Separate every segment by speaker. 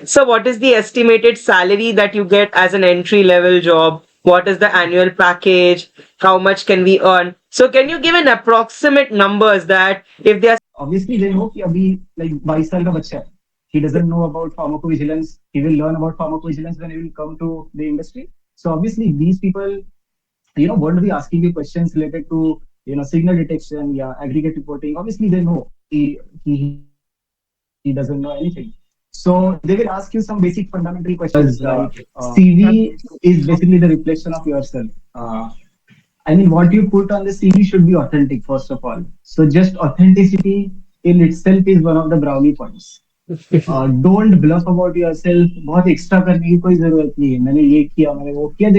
Speaker 1: So, what is the estimated salary that you get as an entry level job? What is the annual package? How much can we earn? So, can you give an approximate numbers that if they are
Speaker 2: Obviously, they know कि अभी like 22 साल का बच्चा है. He doesn't know about pharmacovigilance. He will learn about pharmacovigilance when he will come to the industry. So obviously, these people won't be asking you questions related to signal detection, yeah, aggregate reporting. Obviously, they know he doesn't know anything. So they will ask you some basic fundamental questions like CV is basically the reflection of yourself. I mean, what you put on the CV should be authentic, first of all. So just authenticity in itself is one of the brownie points. Don't bluff about yourself. बहुत extra करने की कोई जरूरत नहीं है. मैंने ये किया, मैंने वो किया.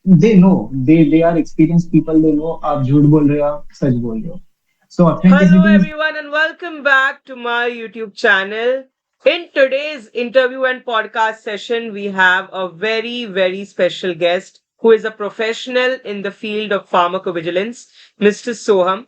Speaker 2: They know. They are experienced people. They know आप झूठ बोल रहे हो, आप सच बोल रहे हो. So
Speaker 1: Hello,
Speaker 2: authenticity is
Speaker 1: everyone, and welcome back to my YouTube channel. In today's interview and podcast session, we have a very, very special guest who is a professional in the field of pharmacovigilance, Mr. Soham.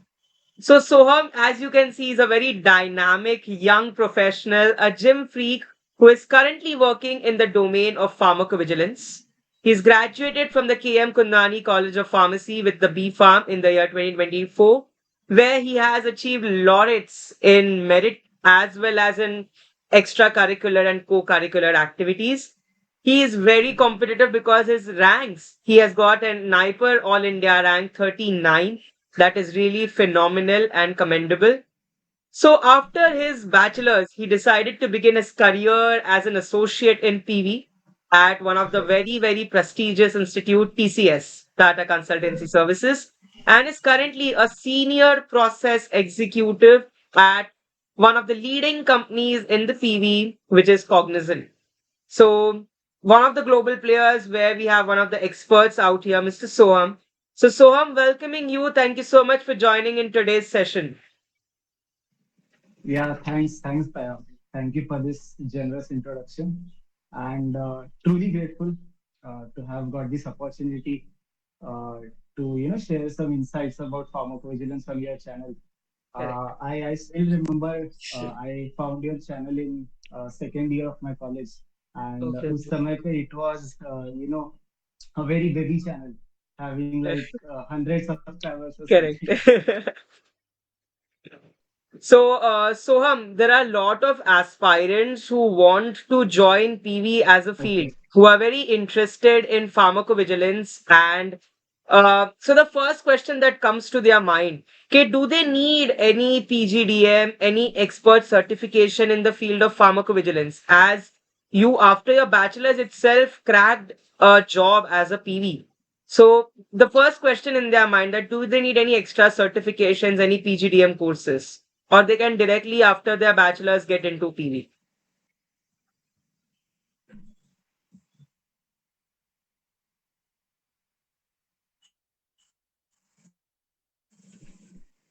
Speaker 1: So, Soham, as you can see, is a very dynamic young professional, a gym freak who is currently working in the domain of pharmacovigilance. He's graduated from the KM Kundani College of Pharmacy with the B Farm in the year 2024, where he has achieved laureates in merit as well as in extracurricular and co-curricular activities. He is very competitive because his ranks, he has got a NIPER All India rank 39. That is really phenomenal and commendable. So after his bachelor's, he decided to begin his career as an associate in PV at one of the very, very prestigious institute, TCS, Tata Consultancy Services, and is currently a senior process executive at one of the leading companies in the PV, which is Cognizant. So one of the global players where we have one of the experts out here, Mr. Soham. So Soham, welcoming you. Thank you so much for joining in today's session.
Speaker 2: yeah. Thanks, Paya. Thank you for this generous introduction, and truly grateful to have got this opportunity to share some insights about pharmacovigilance on your channel.
Speaker 1: Correct.
Speaker 2: I still remember I found your channel in second year of my college, and
Speaker 1: Okay.
Speaker 2: उस समय पे it was a very baby channel having like hundreds of subscribers or
Speaker 1: Correct.
Speaker 2: something.
Speaker 1: So, Soham, there are a lot of aspirants who want to join PV as a field,
Speaker 2: Okay.
Speaker 1: who are very interested in pharmacovigilance. And so, the first question that comes to their mind, okay, do they need any PGDM, any expert certification in the field of pharmacovigilance? As you, after your bachelor's itself, cracked a job as a PV. So, the first question in their mind that do they need any extra certifications, any PGDM courses? Or they can directly after their bachelor's get into PV.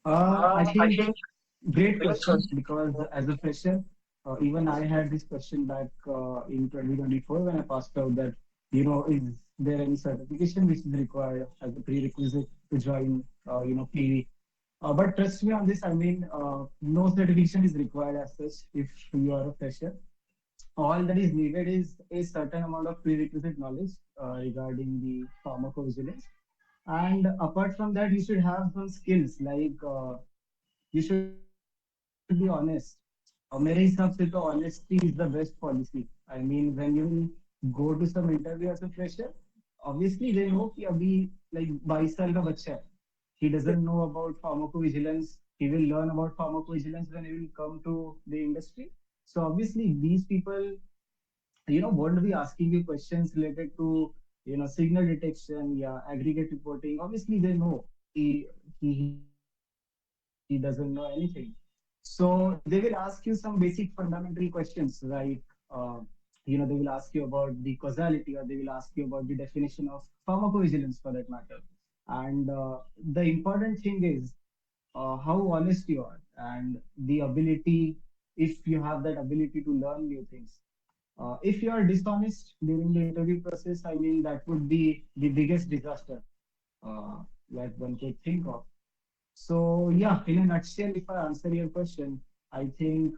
Speaker 2: I think great question because as a fresher, even I had this question back in 2024 when I passed out that, is there any certification which is required as a prerequisite to join, PV? But trust me on this, I mean, no certification is required as such if you are a fresher. All that is needed is a certain amount of prerequisite knowledge regarding the pharmacovigilance. And apart from that, you should have some skills like you should be honest. मेरे हिसाब से तो honesty is the best policy. I mean, when you go to some interview as a fresher, obviously they know कि अभी like 22 साल का बच्चा है. He doesn't know about pharmacovigilance. He will learn about pharmacovigilance when he will come to the industry. So obviously these people won't be asking you questions related to signal detection, yeah, aggregate reporting. Obviously they know he doesn't know anything. So they will ask you some basic fundamental questions like they will ask you about the causality, or they will ask you about the definition of pharmacovigilance for that matter. And the important thing is how honest you are and the ability, if you have that ability to learn new things. If you are dishonest during the interview process, I mean, that would be the biggest disaster that one could think of. So, yeah, in a nutshell, if I answer your question, I think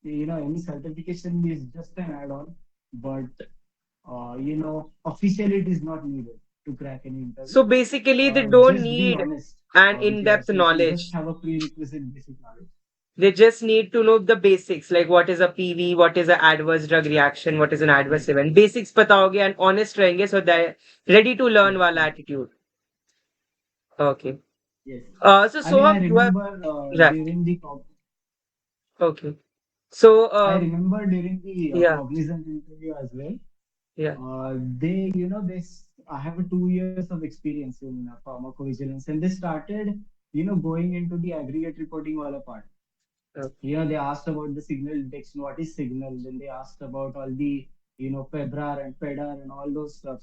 Speaker 2: any certification is just an add-on, but officially it is not needed to crack any interview.
Speaker 1: So basically, they don't
Speaker 2: Just be
Speaker 1: need
Speaker 2: honest
Speaker 1: an
Speaker 2: with
Speaker 1: in-depth
Speaker 2: yourself and just
Speaker 1: knowledge.
Speaker 2: have a prerequisite basic knowledge.
Speaker 1: They just need to know the basics, like what is a PV, what is an adverse drug reaction, what is an adverse
Speaker 2: Yes,
Speaker 1: event. Basics पता होगे and honest रहेंगे, so they're ready to learn
Speaker 2: yes,
Speaker 1: वाला
Speaker 2: yes,
Speaker 1: attitude. Okay.
Speaker 2: yes.
Speaker 1: So
Speaker 2: I mean, I
Speaker 1: Soham, you have,
Speaker 2: remember
Speaker 1: yeah.
Speaker 2: during the
Speaker 1: Okay. So
Speaker 2: I remember during the
Speaker 1: yeah,
Speaker 2: Cognizant interview as well.
Speaker 1: yeah.
Speaker 2: I have a 2 years of experience in pharmacovigilance, and they started, going into the aggregate reporting wala part. They asked about the signal detection, what is signal, then they asked about all the, PEBRAR and PEDAR and all those stuff.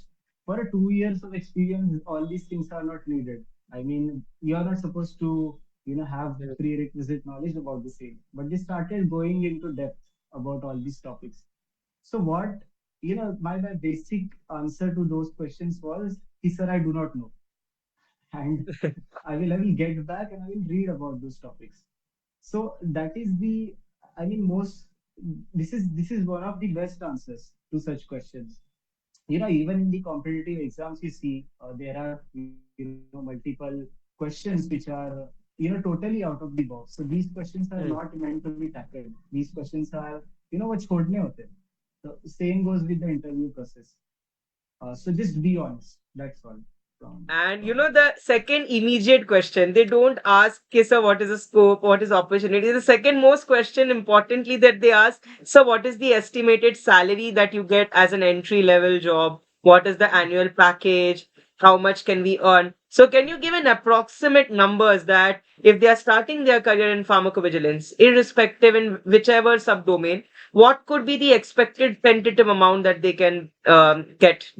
Speaker 2: For a 2 years of experience, all these things are not needed. I mean, you are not supposed to, have
Speaker 1: Okay.
Speaker 2: prerequisite knowledge about the same, but they started going into depth about all these topics. So what, my basic answer to those questions was, sir, I do not know. And I will get back and I will read about those topics. So that is the, I mean, most this is one of the best answers to such questions. Even in the competitive exams, you see there are multiple questions which are totally out of the box. So these questions are not
Speaker 1: Hmm.
Speaker 2: meant to be tackled. These questions are what छोड़ने होते हैं. So same goes with the interview process. So just be honest. That's all
Speaker 1: And
Speaker 2: from
Speaker 1: the second immediate question, they don't ask, "Okay, sir, what is the scope? What is opportunity?" The second most question, importantly, that they ask, "Sir, what is the estimated salary that you get as an entry level job? What is the annual package? How much can we earn?" So, can you give an approximate numbers that if they are starting their career in pharmacovigilance, irrespective in whichever subdomain, what could be the expected tentative amount that they can get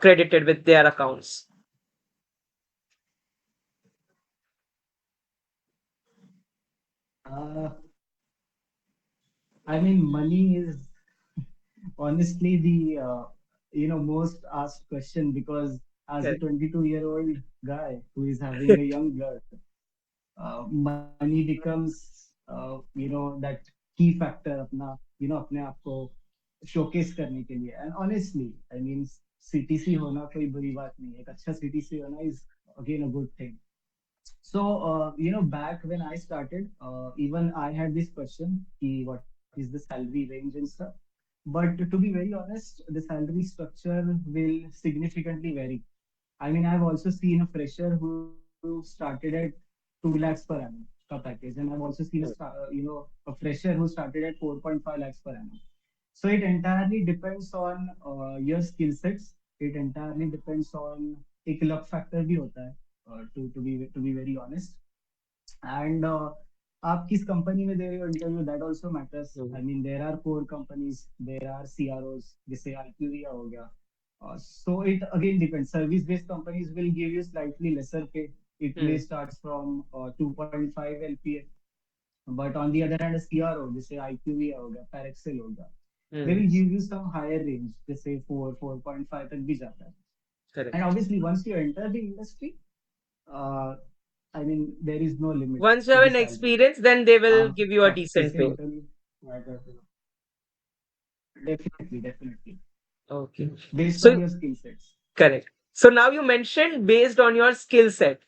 Speaker 1: credited with their accounts?
Speaker 2: uh, I mean, money is honestly the most asked question, because as a 22-year-old guy who is having a young blood, money becomes that key factor अपना अपने आप को showcase करने के लिए. And honestly, I mean, CTC होना कोई बुरी बात नहीं है. एक अच्छा CTC होना is again a good thing. So, back when I started, even I had this question, what is the salary range and stuff. But to be very honest, the salary structure will significantly vary. I mean, I've also seen a fresher who started at 2 lakhs per annum ka package, and I've also seen a fresher who started at 4.5 lakhs per annum. So it entirely depends on your skill sets. It entirely depends on एक luck factor भी होता है, to be very honest. And आप किस company में दे रहे हो interview, that also matters. I mean there are core companies, there are CROs, जैसे IQVIA हो गया. So it again depends. Service based companies will give you slightly lesser pay. It may
Speaker 1: Hmm.
Speaker 2: starts from 2.5 LPA, but on the other hand, a CRO जैसे IQVIA हो गया, Parexel हो गया, they
Speaker 1: Hmm.
Speaker 2: will give you some higher range, जैसे 4.5 तक भी जाता है. And
Speaker 1: Correct.
Speaker 2: obviously once you enter the industry, uh, I mean, there is no limit
Speaker 1: Once you
Speaker 2: to
Speaker 1: have
Speaker 2: the
Speaker 1: an
Speaker 2: salary.
Speaker 1: experience, then they will
Speaker 2: आप
Speaker 1: give you a
Speaker 2: अच्छे
Speaker 1: decent
Speaker 2: से
Speaker 1: pay.
Speaker 2: Interview करते हो. Definitely, definitely,
Speaker 1: Okay.
Speaker 2: based on
Speaker 1: So,
Speaker 2: your skill sets.
Speaker 1: correct. So now you mentioned based on your skill set.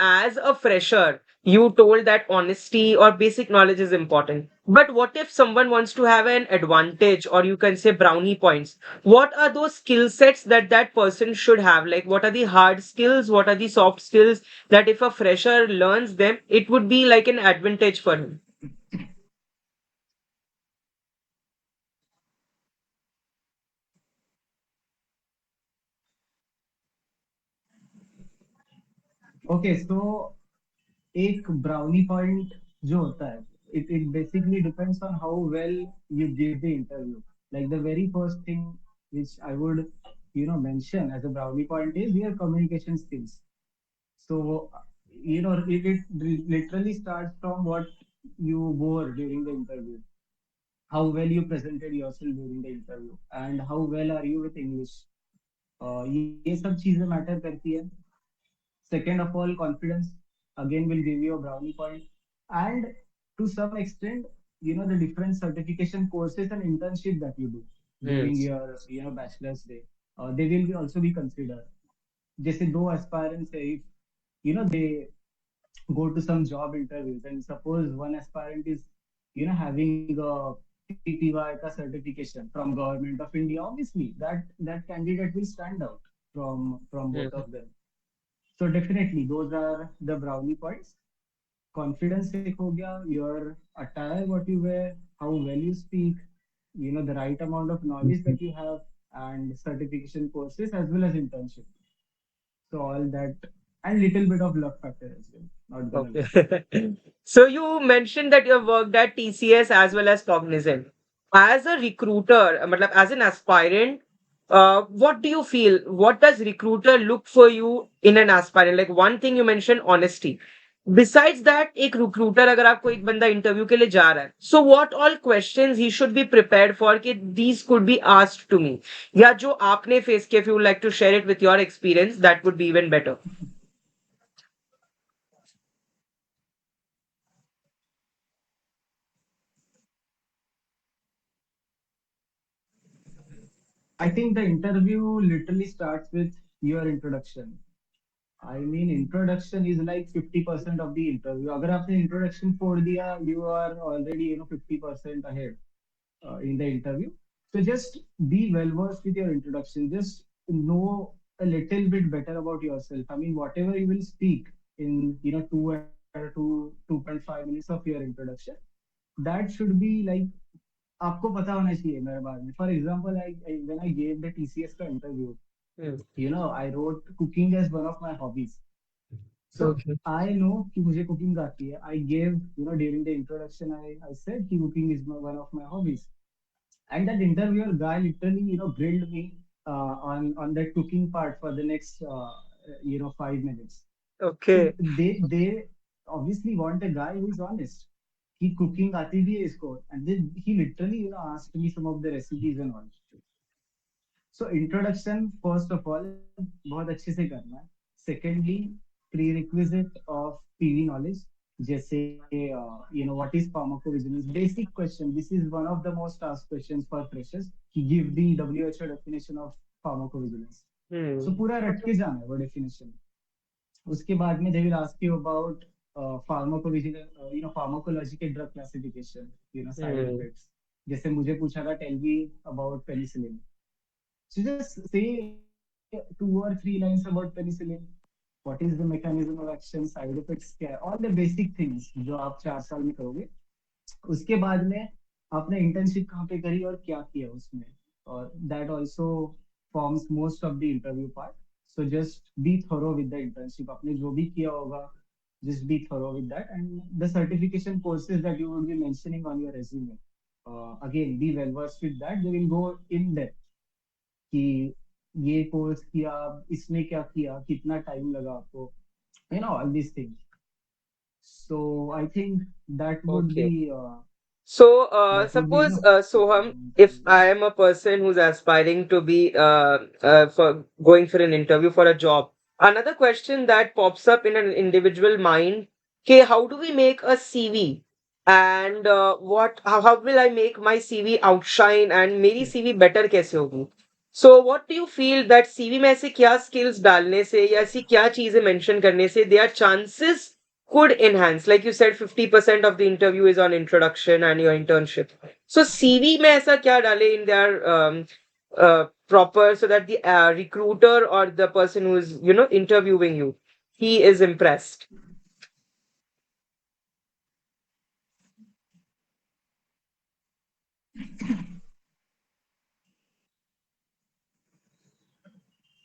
Speaker 1: As a fresher, you told that honesty or basic knowledge is important. But what if someone wants to have an advantage, or you can say brownie points? What are those skill sets that that person should have? Like, what are the hard skills? What are the soft skills that if a fresher learns them, it would be like an advantage for him?
Speaker 2: Okay, so एक brownie point जो होता है, it basically depends on how well you give the interview. Like the very first thing which I would mention as a brownie point is your communication skills. So it literally starts from what you wore during the interview, how well you presented yourself during the interview, and how well are you with English. ये सब चीजें matter करती है. Second of all, confidence again will give you a brownie point, and to some extent, the different certification courses and internship that you do
Speaker 1: Hmm.
Speaker 2: during your bachelor's day. They will be also be considered. जैसे दो aspirants है, if they go to some job interviews and suppose one aspirant is having a PPY का certification from government of India, obviously that candidate will stand out from both
Speaker 1: Hmm.
Speaker 2: of them. So definitely those are the brownie points. Confidence एक हो गया, your attire, what you wear, how well you speak, the right amount of knowledge that you have, and certification courses as well as internship. So all that, and little bit of luck factor as well, not gonna lie.
Speaker 1: Okay. So you mentioned that you have worked at TCS as well as Cognizant. As a recruiter, matlab, as an aspirant, what do you feel? What does recruiter look for you in an aspirant? Like one thing you mentioned, honesty. Besides that, एक recruiter अगर आपको एक बंदा interview के लिए जा रहा है, so what all questions he should be prepared for कि these could be asked to me, या जो आपने face किए, if you would like to share it with your experience, that would be even better.
Speaker 2: I think the interview literally starts with your introduction. I mean, introduction is like 50% of the interview. अगर आपने introduction छोड़ दिया, you are already 50% ahead in the interview. So just be well versed with your introduction. Just know a little bit better about yourself. I mean, whatever you will speak in 2.5 minutes of your introduction, that should be like आपको पता होना चाहिए मेरे बारे में. For example, when I gave the TCS का interview,
Speaker 1: Hmm.
Speaker 2: I wrote cooking as one of my hobbies. So
Speaker 1: Okay.
Speaker 2: I know कि मुझे cooking आती है. I gave, during the introduction, I said कि cooking is one of my hobbies. And that interviewer guy literally, grilled me on that cooking part for the next, 5 minutes. So
Speaker 1: Okay.
Speaker 2: they obviously want a guy who is honest. कि cooking आती भी है इसको. And then he literally, asked me some of the recipes and all. So introduction, first of all, बहुत अच्छे से करना है. Secondly, prerequisite of PV knowledge. जैसे, what is pharmacovigilance? Basic question. This is one of the most asked questions for freshers. Give the WHO definition of pharmacovigilance. So
Speaker 1: Hmm.
Speaker 2: पूरा रट के जाना है वो definition. उसके बाद में they will ask you about pharmacovigilance, pharmacology के drug classification, side
Speaker 1: Hmm.
Speaker 2: effects. जैसे मुझे पूछा था, tell me about penicillin. So just say 2 or 3 lines about penicillin. What is the mechanism of action, side effects क्या है, all the basic things जो आप 4 साल में करोगे. उसके बाद में आपने इंटर्नशिप कहाँ पे करी और क्या किया उसमें, और that also forms most of the interview part. So just be thorough with the internship. आपने जो भी किया होगा, just be thorough with that, and the certification courses that you will be mentioning on your resume, again be well versed with that. They will go in depth कि ये course किया, इसमें क्या किया, कितना टाइम लगा आपको, all these things. So I think that would
Speaker 1: Okay.
Speaker 2: be
Speaker 1: So, suppose,
Speaker 2: enough for
Speaker 1: Soham,
Speaker 2: an
Speaker 1: if
Speaker 2: interview.
Speaker 1: I am a person who's aspiring to be for going for an interview for a job, another question that pops up in an individual mind, okay, how do we make a CV? And how will I make my CV outshine and मेरी
Speaker 2: Yeah.
Speaker 1: CV better कैसे होगी? So, what do you feel that CV में ऐसे क्या skills डालने से या ऐसी क्या चीजें mention करने से their chances could enhance, like you said 50% of the interview is on introduction and your internship, so CV में ऐसा क्या डाले in their proper, so that the recruiter or the person who is interviewing you, he is impressed.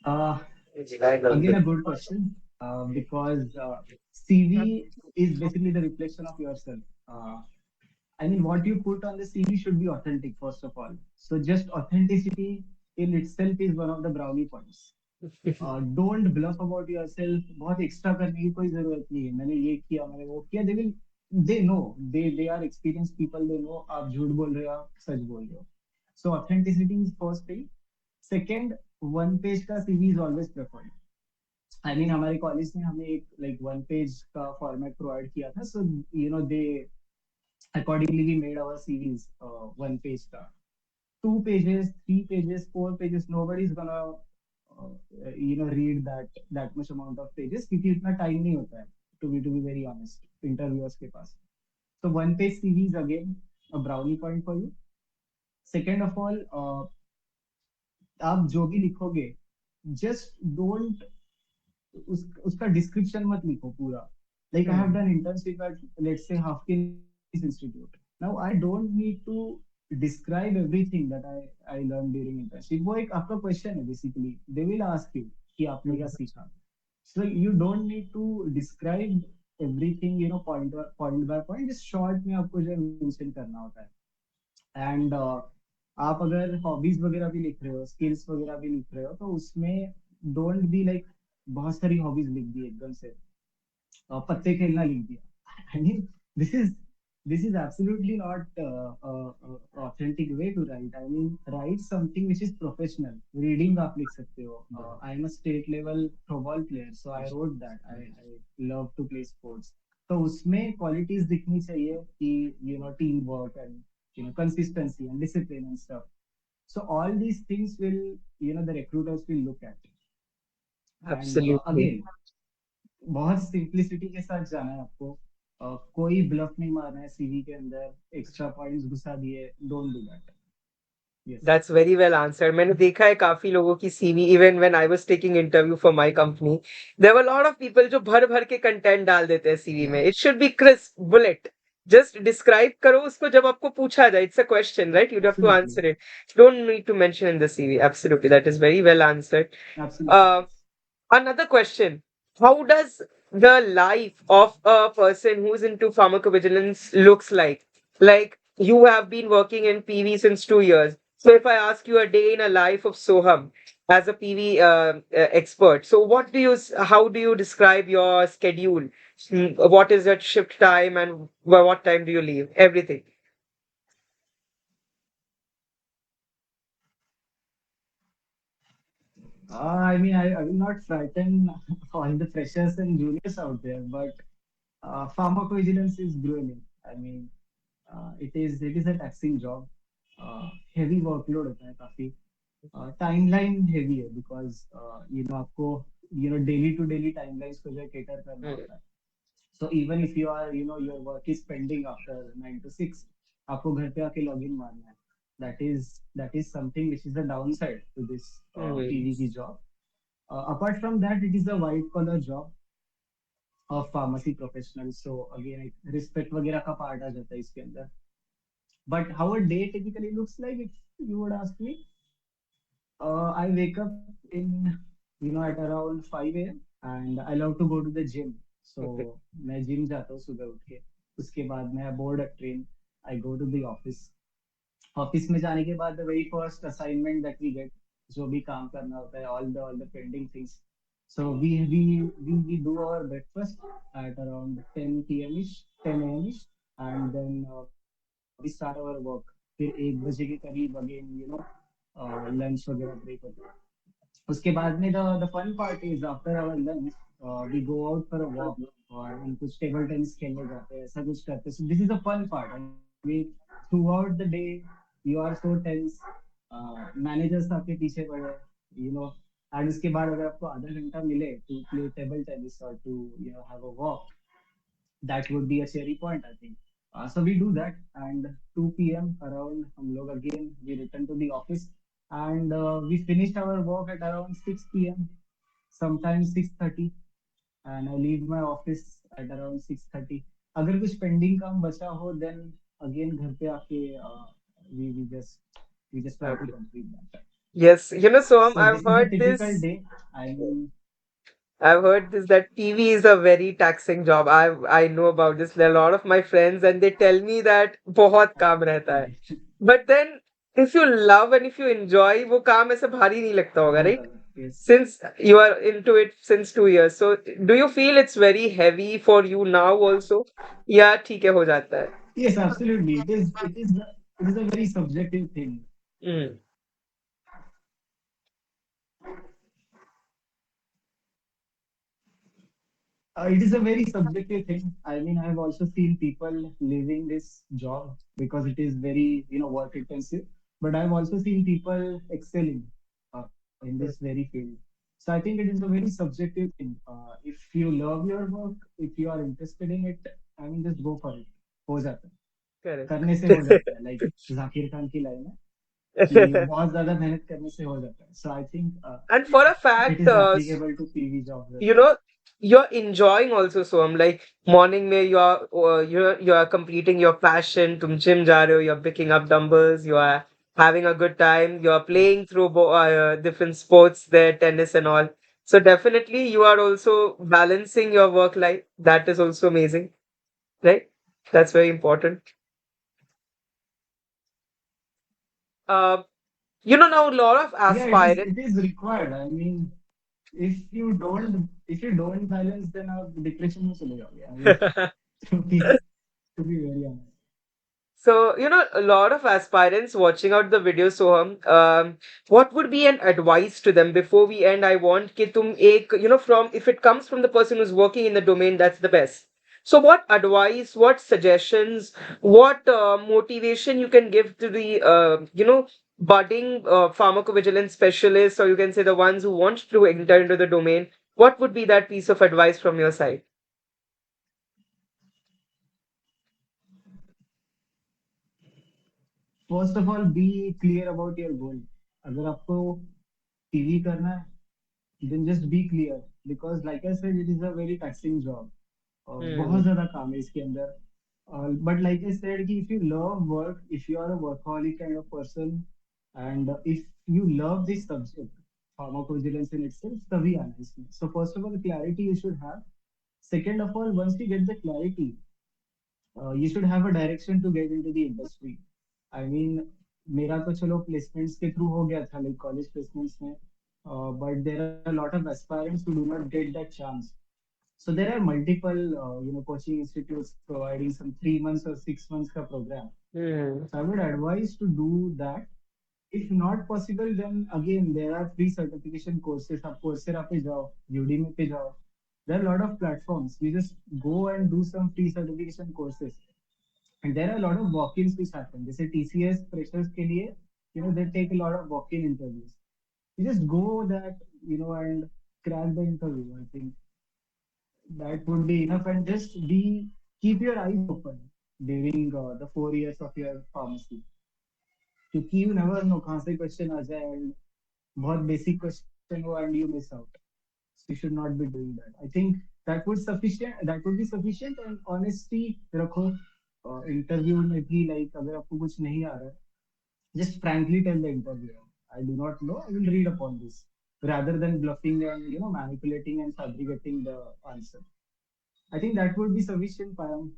Speaker 2: Uh, Again, a good question, because CV is basically the reflection of yourself. I mean, what you put on the CV should be authentic, first of all. So, just authenticity in itself is one of the brownie points. Don't bluff about yourself. बहुत extra करने की कोई जरूरत नहीं है. मैंने ये किया, मैंने वो किया. They know. They are experienced people. They know आप झूठ बोल रहे हो, आप सच बोल रहे हो. So authenticity is first thing. Second, one page का CV is always preferred. I mean, हमारे कॉलेज ने हमें एक like one page का format provide किया था. So they Accordingly, we made our CVs one page start, 2 pages, 3 pages, 4 pages. Nobody's gonna read that much amount of pages क्योंकि इतना time नहीं होता है, to be very honest, interviewers के पास. So one page CV is again a brownie point for you. Second of all, आप जो भी लिखोगे, just don't उसका डिस्क्रिप्शन मत लिखो पूरा. Like I have
Speaker 1: Hmm.
Speaker 2: done internship at, let's say, Hopkins Institute. Now I don't need to describe everything that I learned during internship. वो एक आपका क्वेश्चन है basically. They will ask you कि आपने क्या
Speaker 1: Hmm.
Speaker 2: सीखा. So you don't need to describe everything, point by point. Just short में आपको जो mention करना होता है. एंड आप अगर हॉबीज वगैरह भी लिख रहे हो, स्किल्स वगैरह भी लिख रहे हो, तो उसमें डोंट बी लाइक बहुत सारी हॉबीज लिख दी एकदम से, पत्ते खेलना लिख दिया. I mean this is this is absolutely not authentic way to write. I mean write something which is professional. Reading आप लिख सकते हो. I am a state level throwball player, so I wrote that I I love to play sports. तो उसमें qualities दिखनी चाहिए कि team work and consistency and discipline and stuff. So all these things will, the recruiters will look at. And
Speaker 1: Absolutely.
Speaker 2: again, बहुत simplicity के साथ जाना है आपको. कोई ब्लफ नहीं मारना है सीवी के अंदर, एक्स्ट्रा पॉइंट्स घुसा दिए. Don't do that. Yes.
Speaker 1: That's very well answered. मैंने देखा है काफी लोगों की CV, even when I was taking interview for my company, there were lot of people जो भर भर के कंटेंट डाल देते हैं सीवी में. It should be crisp, bullet. Just describe करो उसको, जब आपको पूछा जाए it's a question, right? You have to
Speaker 2: absolutely.
Speaker 1: Answer it. Don't need to mention in the CV. Absolutely, that is very well answered.
Speaker 2: Absolutely.
Speaker 1: Another question. How does the life of a person who's into pharmacovigilance looks like? Like, you have been working in PV since 2 years. So if I ask you a day in a life of Soham as a PV expert, so how do you describe your schedule? What is your shift time and what time do you leave? Everything.
Speaker 2: I mean, I will not frighten all the freshers and juniors out there, but pharmacovigilance is grueling. I mean, it is a taxing job. Heavy workload होता है काफी. Timeline heavy है because आपको daily to daily timelines को जो है cater करना
Speaker 1: Mm,
Speaker 2: होता है. So even if you are your work is pending after 9 to 6, आपको घर पे आके लॉग इन मारना है. That is something which is the down side to this
Speaker 1: mm.
Speaker 2: PV की job. Apart from that, it is a white collar job of pharmacy professional. So again एक respect वगैरह का पार्ट आ जाता है इसके अंदर. But how a day typically looks like, if you would ask me, I wake up in, at around 5 a.m. and I love to go to the gym. So
Speaker 1: Okay.
Speaker 2: मैं gym जाता हूँ सुबह उठ के. उसके बाद मैं board a train, I go to the office. Office में जाने के बाद the very first assignment that we get, जो भी काम करना होता है, all the pending things. So we do our breakfast at around 10 p.m. ish, 10 a.m. ish, and then we start our work. फिर 1 बजे के करीब अगेन लंच वगैरह ब्रेक होता है. उसके बाद में the fun part is after our lunch we go out for a walk, और हम कुछ टेबल टेनिस खेलने जाते हैं, ऐसा कुछ करते हैं. So this is a fun part. I mean throughout the day you are so tense. Managers आपके पीछे पड़े, यू नो एंड उसके बाद अगर आपको आधा घंटा मिले टू प्ले टेबल टेनिस और to have a walk, that would be a cherry point, I think. So we do that, and 2 p.m. around, hum log again we return to the office, and we finished our work at around 6 p.m. Sometimes 6:30, and I leave my office at around 6:30. अगर कुछ pending काम बचा हो, then again घर पे आके we just try to
Speaker 1: Okay.
Speaker 2: complete that.
Speaker 1: Yes, so
Speaker 2: So this is a typical day. I mean,
Speaker 1: I've heard this that PV is a very taxing job. I know about this. There are a lot of my friends and they tell me that बहुत काम रहता है. But then if you love and if you enjoy, वो काम ऐसे भारी नहीं लगता होगा,
Speaker 2: बहुत
Speaker 1: right?
Speaker 2: ज्यादा. Yes.
Speaker 1: Since you are into it since 2 years, so do you feel it's very heavy for you now also? या ठीक है हो जाता है.
Speaker 2: Yes, absolutely. It is a very subjective thing.
Speaker 1: Mm.
Speaker 2: It is a very subjective thing. I mean, I have also seen people leaving this job because it is very, work intensive. But I've also seen people excelling in this very field. So I think it is a very subjective thing. If you love your work, if you are interested in it, I mean, just go for it. हो जाता है.
Speaker 1: Correct.
Speaker 2: करने से हो जाता है. Like Zakir Khan की line है कि बहुत ज्यादा मेहनत करने से हो जाता है. So I think
Speaker 1: And for a
Speaker 2: it
Speaker 1: fact,
Speaker 2: is applicable to PV jobs as
Speaker 1: you
Speaker 2: well.
Speaker 1: know, you're enjoying also. So I'm like morning mein you're completing your passion. तुम gym जा रहे हो, you're picking up dumbbells, you are having a good time, you're playing through different sports there, tennis and all. So definitely you are also balancing your work life. That is also amazing, right? That's very important. Uh, now a lot of
Speaker 2: Yeah, it is.
Speaker 1: aspirants.
Speaker 2: It is required. I mean, if you don't balance, then आप depression में चले जाओगे. I mean, to be to be very honest.
Speaker 1: So, a lot of aspirants watching out the video, Soham, what would be an advice to them before we end? I want कि तुम एक, if it comes from the person who's working in the domain, that's the best. So, what advice, what suggestions, what motivation you can give to the, budding pharmacovigilance specialists, or you can say the ones who want to enter into the domain? What would be that piece of advice from your side?
Speaker 2: First of all, be clear about your goal. अगर आपको TV करना है, then just be clear because, like I said, it is a very taxing job. बहुत
Speaker 1: Hmm.
Speaker 2: ज्यादा काम है इसके अंदर. But like I said, कि if you love work, if you are a workaholic kind of person, and if you love this subject, pharmacovigilance in itself, तभी आना है इसमें. So first of all, the clarity you should have. Second of all, once you get the clarity, you should have a direction to get into the industry. I mean, मेरा तो चलो placements के through हो गया था, like college placements में, but there are a lot of aspirants who do not get that chance. So there are multiple, coaching institutes providing some 3 months or 6 months ka program.
Speaker 1: Hmm.
Speaker 2: So I would advise to do that. If not possible, then again there are free certification courses. आप Coursera पे जाओ, Udemy पे जाओ. There are a lot of platforms. You just go and do some free certification courses. And there are a lot of walk-ins which happen. जैसे TCS freshers के लिए, they take a lot of walk-in interviews. You just go that, and crack the interview. I think that would be enough, and just be keep your eyes open during the 4 years of your pharmacy. क्योंकि you never know कहाँ से question आ जाए and बहुत basic question हो and you miss out. So you should not be doing that. I think that would be sufficient, and honesty रखो. Interview में भी like अगर आपको कुछ नहीं आ रहा है, just frankly tell the interviewer, I do not know, I will read upon this, rather than bluffing and manipulating and fabricating the answer. I think that would be sufficient, Payam,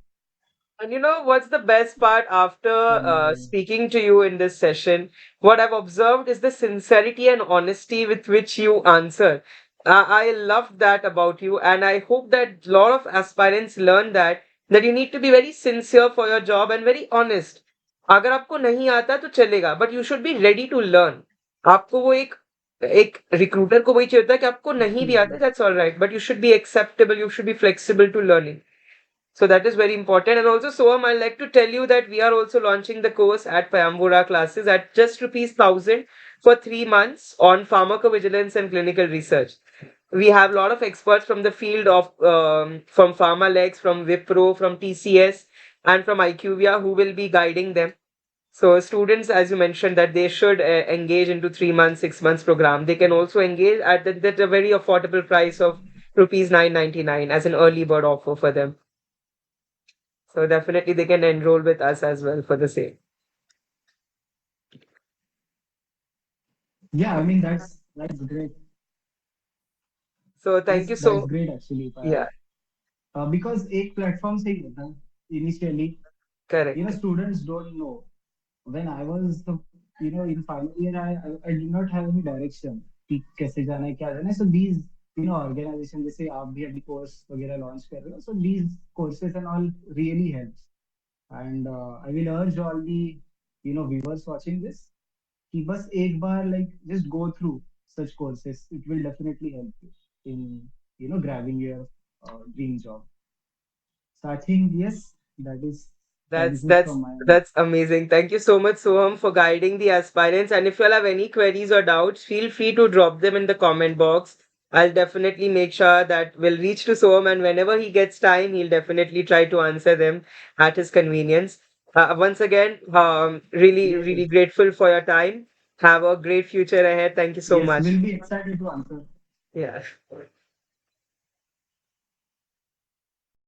Speaker 1: And what's the best part after
Speaker 2: from my end.
Speaker 1: speaking to you in this session? What I've observed is the sincerity and honesty with which you answer. I love that about you, and I hope that a lot of aspirants learn that you need to be very sincere for your job and very honest. अगर आपको नहीं आता तो चलेगा, but you should be ready to learn. आपको वो एक recruiter को वही चाहिए होता है कि आपको नहीं भी आता,
Speaker 2: Absolutely.
Speaker 1: that's all right, but you should be acceptable, you should be flexible to learning. So that is very important. And also, Soham, I'd like to tell you that we are also launching the course at Payambura classes at just rupees 1,000 for 3 months on pharmacovigilance and clinical research. We have a lot of experts from the field of from PharmaLex, from Wipro, from TCS, and from IQVIA who will be guiding them. So students, as you mentioned, that they should engage into 3 months, 6 months program. They can also engage at a very affordable price of rupees 999 as an early bird offer for them. So definitely they can enroll with us as well for the same.
Speaker 2: Yeah, I mean that's great.
Speaker 1: So thank
Speaker 2: Yes,
Speaker 1: you
Speaker 2: that's
Speaker 1: so
Speaker 2: great actually, Payam.
Speaker 1: yeah,
Speaker 2: Because एक platform से ही होता है initially.
Speaker 1: correct.
Speaker 2: Students don't know. When I was in final year, I did not have any direction कि कैसे जाना है क्या जाना है. So these organization जैसे आप भी अभी course वगैरह launch कर रहे हो, so these courses and all really helps. And I will urge all the viewers watching this कि बस एक बार like just go through such courses. It will definitely help you in grabbing your dream job. So I think yes, that is
Speaker 1: That's
Speaker 2: it
Speaker 1: that's
Speaker 2: from my end.
Speaker 1: that's amazing. Thank you so much, Soham, for guiding the aspirants. And if you all have any queries or doubts, feel free to drop them in the comment box. I'll definitely make sure that we'll reach to Soham, and whenever he gets time, he'll definitely try to answer them at his convenience. Once again, really,
Speaker 2: Yes,
Speaker 1: really
Speaker 2: yes,
Speaker 1: grateful for your time. Have a great future ahead. Thank you so
Speaker 2: yes.
Speaker 1: much.
Speaker 2: We'll be excited to answer.
Speaker 1: Yeah.